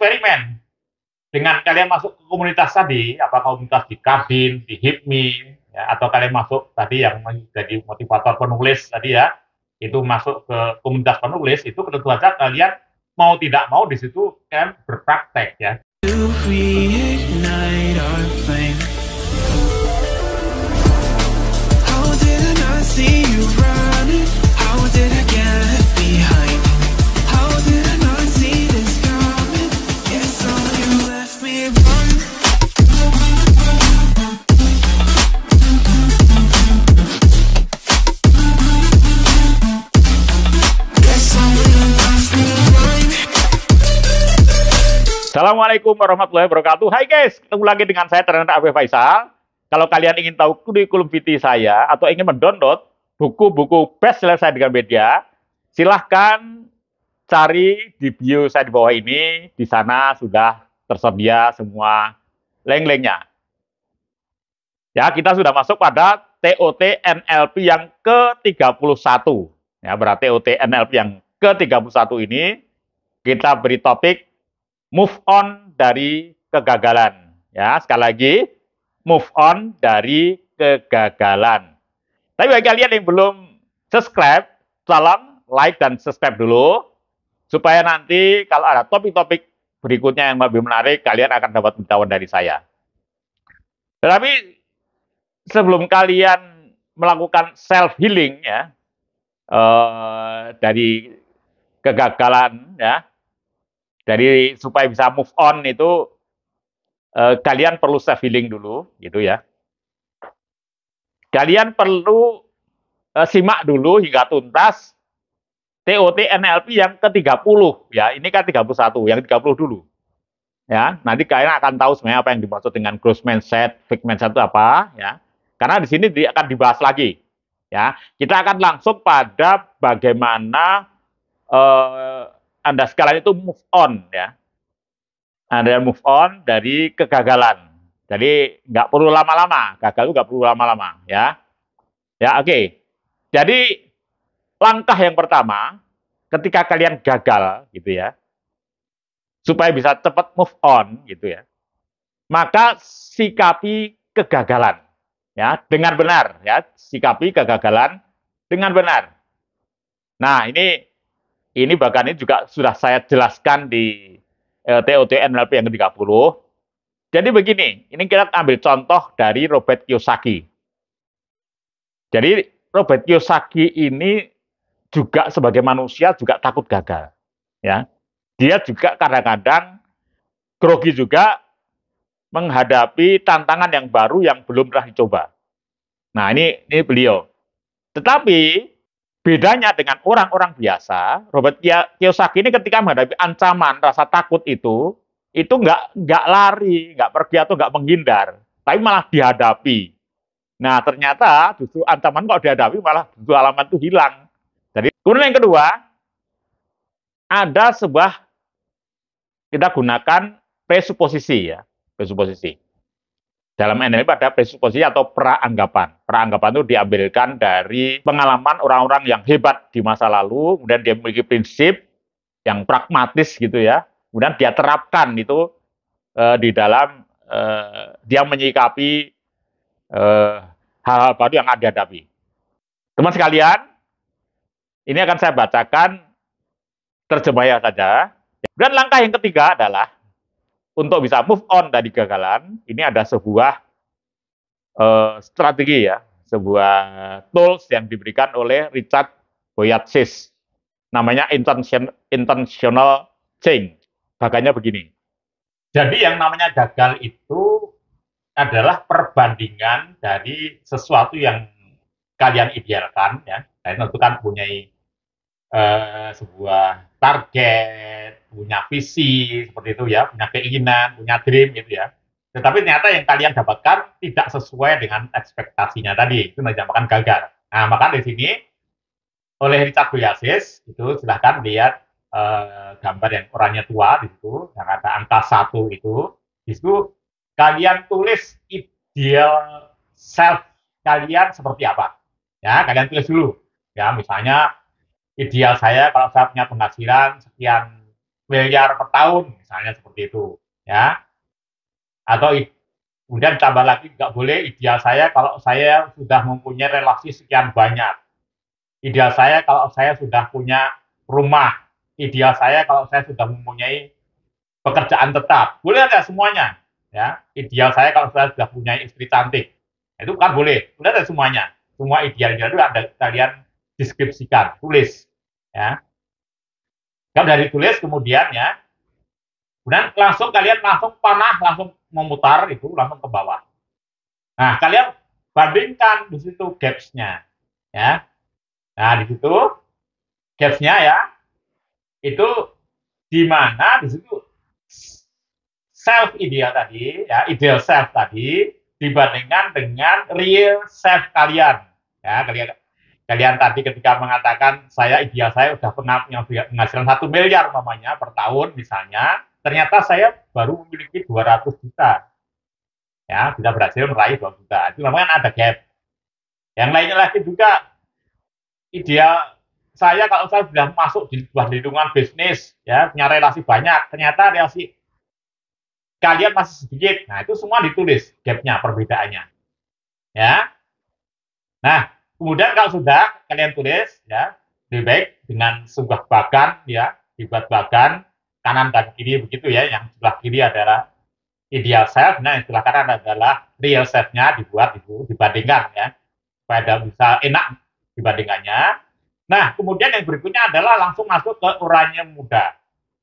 eksperimen dengan kalian masuk ke komunitas tadi, apa komunitas di Kadin, di HIPMI, ya, atau kalian masuk tadi yang menjadi motivator penulis tadi ya, itu masuk ke komunitas penulis, itu tentu saja kalian mau tidak mau di situ kan berpraktek ya. Assalamualaikum warahmatullahi wabarakatuh. Hai guys, ketemu lagi dengan saya Trainer AB Faisal. Kalau kalian ingin tahu kurikulum VT saya atau ingin mendownload buku-buku bestseller saya dengan media, silahkan cari di bio saya di bawah ini. Di sana sudah tersedia semua link-linknya. Ya, kita sudah masuk pada TOT NLP yang ke-31. Ya, berarti TOT NLP yang ke-31 ini kita beri topik move on dari kegagalan. Ya, sekali lagi, move on dari kegagalan. Tapi bagi kalian yang belum subscribe, tolong like dan subscribe dulu, supaya nanti kalau ada topik-topik berikutnya yang lebih menarik, kalian akan dapat pemberitahuan dari saya. Tetapi sebelum kalian melakukan self healing ya, dari kegagalan ya, dari supaya bisa move on itu kalian perlu self healing dulu gitu ya. Kalian perlu simak dulu hingga tuntas TOT NLP yang ke-30 ya. Ini kan 31, yang 30 dulu. Ya, nanti kalian akan tahu sebenarnya apa yang dimaksud dengan growth mindset, fixed mindset itu apa ya. Karena di sini akan dibahas lagi. Ya, kita akan langsung pada bagaimana Anda sekalian itu move on ya. Anda move on dari kegagalan. Jadi nggak perlu lama-lama, gagal itu nggak perlu lama-lama ya. Ya oke. Jadi langkah yang pertama ketika kalian gagal gitu ya, supaya bisa cepat move on gitu ya, maka sikapi kegagalan ya dengan benar ya, sikapi kegagalan dengan benar. Nah ini bahkan ini juga sudah saya jelaskan di TOT NLP yang ke-30. Jadi begini, ini kita ambil contoh dari Robert Kiyosaki. Jadi Robert Kiyosaki ini juga sebagai manusia juga takut gagal. Ya, dia juga kadang-kadang grogi juga menghadapi tantangan yang baru yang belum pernah dicoba. Nah ini beliau. Tetapi bedanya dengan orang-orang biasa, Robert Kiyosaki ini ketika menghadapi ancaman, rasa takut itu nggak lari, nggak pergi atau nggak menghindar, tapi malah dihadapi. Nah ternyata justru ancaman kok dihadapi malah justru alamat itu hilang. Jadi kemudian yang kedua, ada sebuah kita gunakan presuposisi ya, presuposisi. Dalam NLP ada presuposisi atau praanggapan. Praanggapan itu diambilkan dari pengalaman orang-orang yang hebat di masa lalu, kemudian dia memiliki prinsip yang pragmatis gitu ya, kemudian dia terapkan itu di dalam dia menyikapi hal-hal baru yang ada dihadapi. Teman sekalian, ini akan saya bacakan terjemahnya saja. Dan langkah yang ketiga adalah untuk bisa move on dari kegagalan, ini ada sebuah strategi ya, sebuah tools yang diberikan oleh Richard Boyatzis. Namanya intentional change. Bahannya begini. Jadi yang namanya gagal itu adalah perbandingan dari sesuatu yang kalian idealkan ya. Kalian tentu kan punya sebuah target, punya visi seperti itu ya, punya keinginan, punya dream gitu ya. Tetapi ternyata yang kalian dapatkan tidak sesuai dengan ekspektasinya tadi, itu dinamakan gagal. Nah, maka di sini oleh Richard Boyatzis itu silahkan lihat gambar yang orangnya tua di situ, yang ada angka 1 itu. Di situ kalian tulis ideal self kalian seperti apa. Ya, kalian tulis dulu. Ya, misalnya ideal saya kalau saya punya penghasilan sekian miliar per tahun, misalnya seperti itu, ya. Atau kemudian tambah lagi nggak boleh ideal saya kalau saya sudah mempunyai relasi sekian banyak. Ideal saya kalau saya sudah punya rumah. Ideal saya kalau saya sudah mempunyai pekerjaan tetap. Boleh ada semuanya. Ya, ideal saya kalau saya sudah punya istri cantik. Itu kan boleh. Boleh ada semuanya. Semua ideal-ideal itu ada kalian deskripsikan, tulis. Ya. Kalau dari tulis kemudian ya, kemudian langsung kalian langsung panah langsung memutar itu langsung ke bawah. Nah, kalian bandingkan di situ gaps-nya. Ya. Nah, di situ gaps-nya ya, itu di mana di situ self ideal tadi, ya, ideal self tadi dibandingkan dengan real self kalian. Ya, kalian tadi ketika mengatakan saya ideal saya sudah pernah punya penghasilan 1 miliar umpamanya per tahun misalnya, ternyata saya baru memiliki 200 juta. Ya, bisa berhasil meraih 2 juta. Itu namanya ada gap. Yang lainnya lagi juga ideal saya kalau saya sudah masuk di sebuah lingkungan bisnis, ya, punya relasi banyak, ternyata relasi kalian masih sedikit. Nah, itu semua ditulis gapnya, perbedaannya. Ya. Nah, kemudian kalau sudah kalian tulis, ya, lebih baik dengan sebuah bagan, ya, dibuat bagan kanan dan kiri begitu ya. Yang sebelah kiri adalah ideal self, nah yang sebelah kanan adalah real self-nya dibuat itu dibandingkan ya, supaya bisa enak dibandingkannya. Nah, kemudian yang berikutnya adalah langsung masuk ke uranya muda.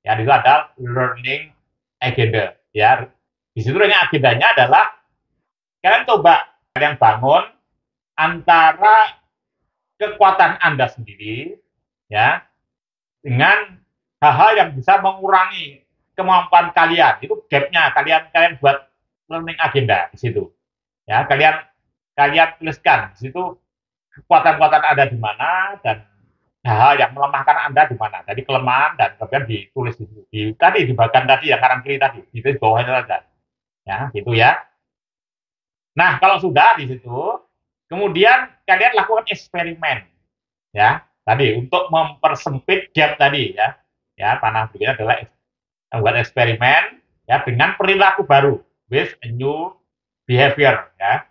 Ya, itu adalah learning agenda. Ya, di situ agendanya adalah kalian coba kalian bangun antara kekuatan Anda sendiri ya dengan hal-hal yang bisa mengurangi kemampuan kalian. Itu gapnya kalian buat learning agenda di situ. Ya, kalian tuliskan di situ kekuatan-kekuatan Anda di mana dan hal yang melemahkan Anda di mana. Jadi kelemahan dan kemudian ditulis tadi di bagian tadi yang kanan kiri tadi, itu di bawahnya saja. Ya, gitu ya. Nah, kalau sudah di situ, kemudian kalian lakukan eksperimen, ya. Tadi untuk mempersempit gap tadi, ya. Ya, panah berikutnya adalah membuat eksperimen, ya, dengan perilaku baru, with a new behavior, ya.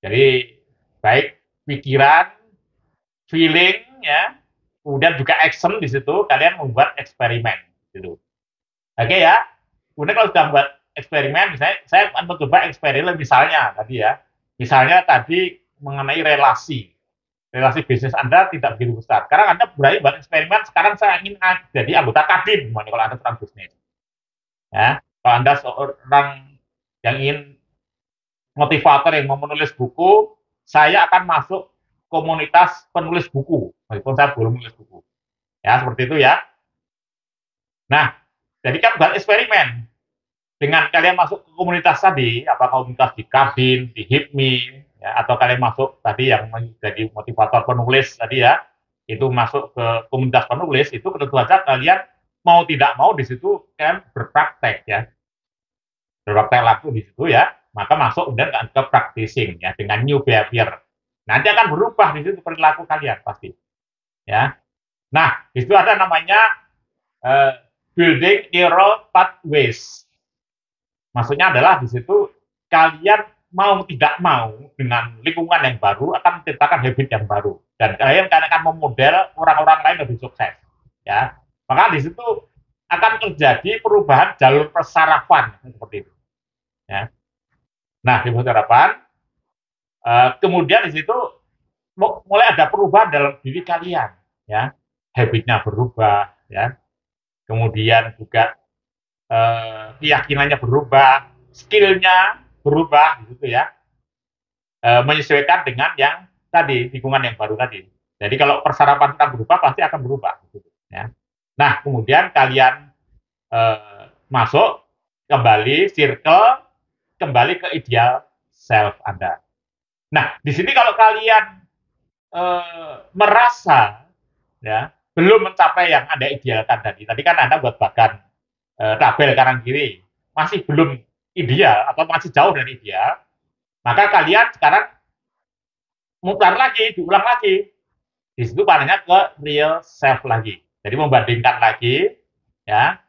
Jadi baik pikiran, feeling, ya, kemudian juga action di situ kalian membuat eksperimen, gitu. Oke ya. Kemudian kalau sudah membuat eksperimen, misalnya saya akan mencoba eksperimen misalnya tadi ya, misalnya tadi mengenai relasi bisnis Anda tidak begitu besar. Sekarang Anda berani buat eksperimen, sekarang saya ingin jadi anggota Kadin, kalau Anda sedang bisnis. Ya, kalau Anda seorang yang ingin motivator yang mau menulis buku, saya akan masuk komunitas penulis buku, meskipun saya belum menulis buku. Ya, seperti itu ya. Nah, jadi kan buat eksperimen. Dengan kalian masuk ke komunitas tadi, apa komunitas di Kadin, di HIPMI, ya, atau kalian masuk tadi yang menjadi motivator penulis tadi ya, itu masuk ke komunitas penulis, itu tentu saja kalian mau tidak mau di situ kan berpraktek ya, berpraktek laku di situ ya, maka masuk kemudian ke practicing ya dengan new behavior. Nanti akan berubah di situ perilaku kalian pasti ya. Nah, di situ ada namanya building neural pathways. Maksudnya adalah di situ kalian mau tidak mau dengan lingkungan yang baru akan menciptakan habit yang baru dan kalian akan memodel orang-orang lain lebih sukses ya, maka di situ akan terjadi perubahan jalur persarafan seperti itu ya. Nah, di persarafan kemudian di situ mulai ada perubahan dalam diri kalian ya, habitnya berubah ya, kemudian juga keyakinannya berubah, skillnya berubah gitu ya, menyesuaikan dengan yang tadi lingkungan yang baru tadi. Jadi kalau persarapan kita berubah pasti akan berubah gitu ya. Nah, kemudian kalian masuk kembali circle kembali ke ideal self Anda. Nah, di sini kalau kalian merasa ya belum mencapai yang Anda idealkan tadi kan Anda buat bagan tabel kanan kiri masih belum ideal atau masih jauh dari ideal, maka kalian sekarang mutar lagi, diulang lagi. Di situ panahnya ke real self lagi. Jadi membandingkan lagi ya.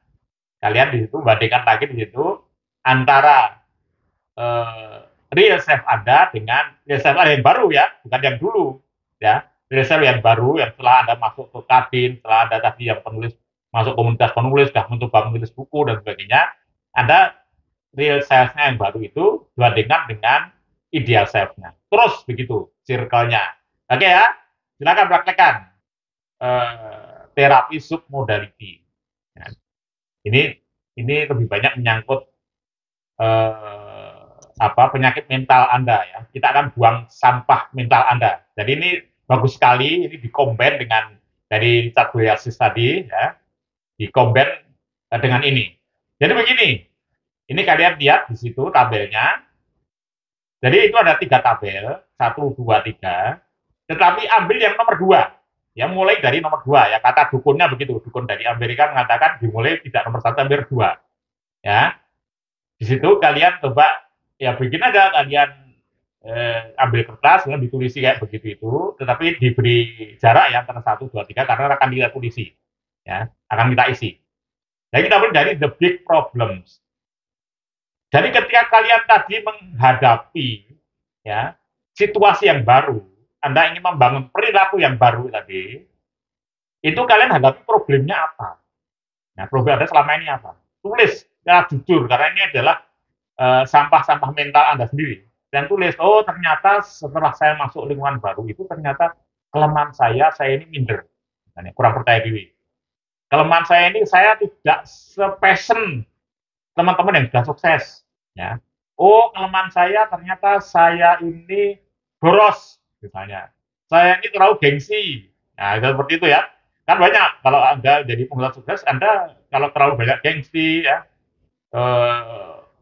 Kalian di situ bandingkan lagi di situ antara real self Anda dengan real self Anda yang baru ya, bukan yang dulu ya. Real self yang baru yang setelah Anda masuk ke kabin, setelah Anda tadi yang penulis masuk komunitas penulis, sudah mencoba menulis buku dan sebagainya, Anda real self-nya yang baru itu dibandingkan dengan ideal self-nya. Terus begitu circle-nya. Oke ya, silakan praktekkan terapi submodality. Ya, ini lebih banyak menyangkut penyakit mental Anda ya. Kita akan buang sampah mental Anda. Jadi ini bagus sekali, ini dikombin dengan dari Richard Boyasis tadi ya, dikombin dengan ini. Jadi begini, ini kalian lihat di situ tabelnya. Jadi itu ada 3 tabel, 1, 2, 3. Tetapi ambil yang nomor 2. Ya, mulai dari nomor 2 ya. Kata dukunnya begitu. Dukun dari Amerika mengatakan dimulai tidak nomor 1, ambil 2. Ya. Di situ kalian coba ya bikin aja kalian ambil kertas kemudian ditulisi kayak begitu itu, tetapi diberi jarak ya antara 1, 2, 3 karena akan kita tulisi. Ya, akan kita isi. Nah, kita mulai dari the big problems. Jadi ketika kalian tadi menghadapi ya situasi yang baru, Anda ingin membangun perilaku yang baru tadi, itu kalian hadapi problemnya apa? Nah, problem Anda selama ini apa? Tulis ya jujur karena ini adalah sampah-sampah mental Anda sendiri. Dan tulis, oh ternyata setelah saya masuk lingkungan baru itu ternyata kelemahan saya ini minder, kurang percaya diri. Kelemahan saya ini saya tidak sepassion teman-teman yang sudah sukses. Ya. Oh, kelemahan saya ternyata saya ini boros, misalnya. Saya ini terlalu gengsi. Nah, seperti itu ya. Kan banyak kalau Anda jadi pengusaha sukses, Anda kalau terlalu banyak gengsi, ya,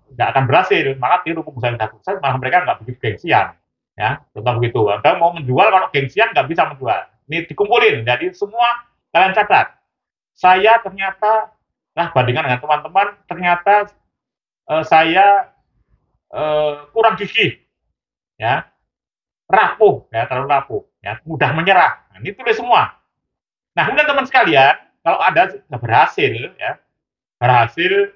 nggak akan berhasil. Maka tiru pengusaha yang sukses, malah mereka nggak begitu gengsian. Ya, contoh begitu. Anda mau menjual, kalau gengsian nggak bisa menjual. Ini dikumpulin. Jadi semua kalian catat. Saya ternyata, bandingkan dengan teman-teman, ternyata saya kurang gigih, ya, rapuh, ya, terlalu rapuh, ya, mudah menyerah. Nah, ini tulis semua. Nah, kemudian teman sekalian, kalau ada berhasil, ya, berhasil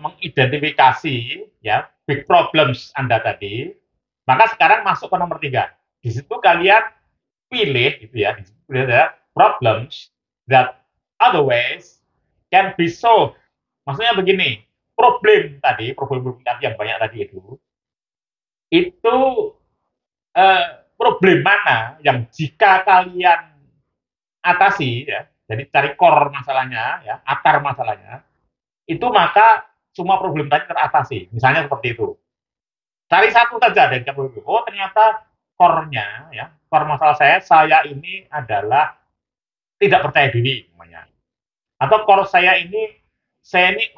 mengidentifikasi, ya, big problems Anda tadi, maka sekarang masuk ke nomor 3. Di situ kalian pilih, gitu ya, di situ pilih ya, problems that otherwise can be solved. Maksudnya begini, problem tadi yang banyak tadi itu problem mana yang jika kalian atasi, ya, jadi cari core masalahnya, ya, akar masalahnya, itu maka semua problem tadi teratasi. Misalnya seperti itu. Cari satu saja dari problem itu. Oh, ternyata core-nya, ya, core masalah saya ini adalah tidak percaya diri, namanya. Atau core saya ini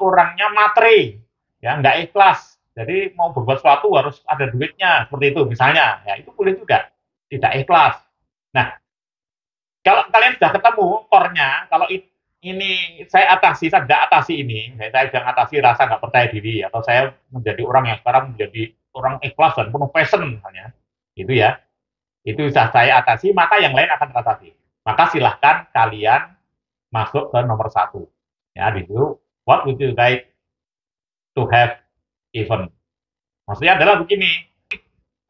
orangnya materi, ya, nggak ikhlas. Jadi mau berbuat sesuatu harus ada duitnya, seperti itu misalnya. Ya, itu boleh juga. Tidak ikhlas. Nah, kalau kalian sudah ketemu core-nya, kalau ini saya tidak atasi ini, saya sudah atasi rasa nggak percaya diri, atau saya menjadi orang yang sekarang menjadi orang ikhlas dan penuh passion misalnya, itu ya, itu sudah saya atasi, maka yang lain akan teratasi. Maka silahkan kalian masuk ke nomor 1. Ya, di situ, what would you like to have even? Maksudnya adalah begini,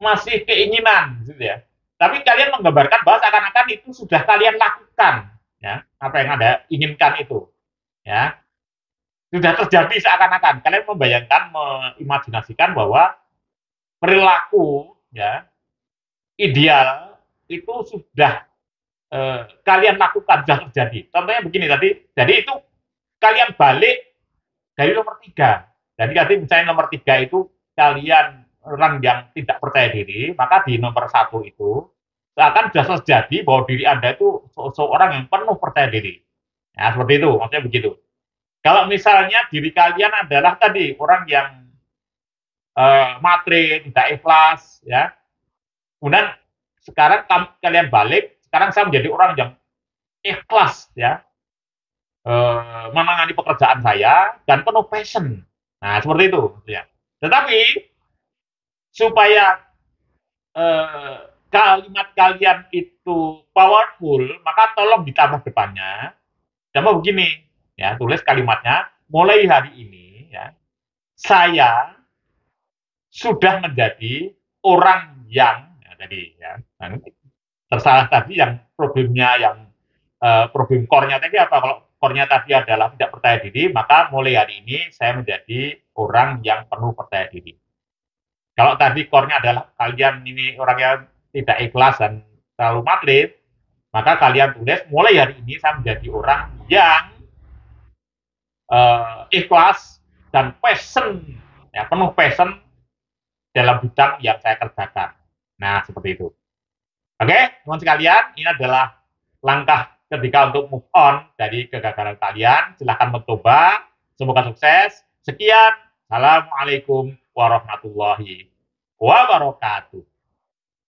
masih keinginan, gitu ya. Tapi kalian menggambarkan bahwa seakan-akan itu sudah kalian lakukan, ya, apa yang Anda inginkan itu, ya, sudah terjadi seakan-akan. Kalian membayangkan, mengimajinasikan bahwa perilaku, ya, ideal itu sudah kalian lakukan, sudah terjadi. Contohnya begini tadi, jadi itu kalian balik dari nomor 3. Jadi tadi misalnya nomor 3 itu kalian orang yang tidak percaya diri, maka di nomor 1 itu akan sudah terjadi bahwa diri Anda itu seorang yang penuh percaya diri. Ya, seperti itu, maksudnya begitu. Kalau misalnya diri kalian adalah tadi orang yang matre, tidak ikhlas, ya. Kemudian sekarang kalian balik, sekarang saya menjadi orang yang ikhlas, ya, menangani pekerjaan saya dan penuh passion. Nah, seperti itu, ya. Tetapi supaya eh, kalimat kalian itu powerful, maka tolong ditambah depannya. Sama begini, Ya, tulis kalimatnya, mulai hari ini ya, saya sudah menjadi orang yang ya, tadi ya. Nah, tersalah tadi yang problemnya yang problem core-nya tadi apa? Kalau core-nya tadi adalah tidak percaya diri, maka mulai hari ini saya menjadi orang yang penuh percaya diri. Kalau tadi core-nya adalah kalian ini orang yang tidak ikhlas dan terlalu maklid, maka kalian tulis mulai hari ini saya menjadi orang yang ikhlas dan passion, ya, penuh passion dalam bidang yang saya kerjakan. Nah, seperti itu. Oke, teman sekalian, ini adalah langkah ketika untuk move on dari kegagalan kalian. Silahkan mencoba. Semoga sukses. Sekian. Assalamualaikum warahmatullahi wabarakatuh.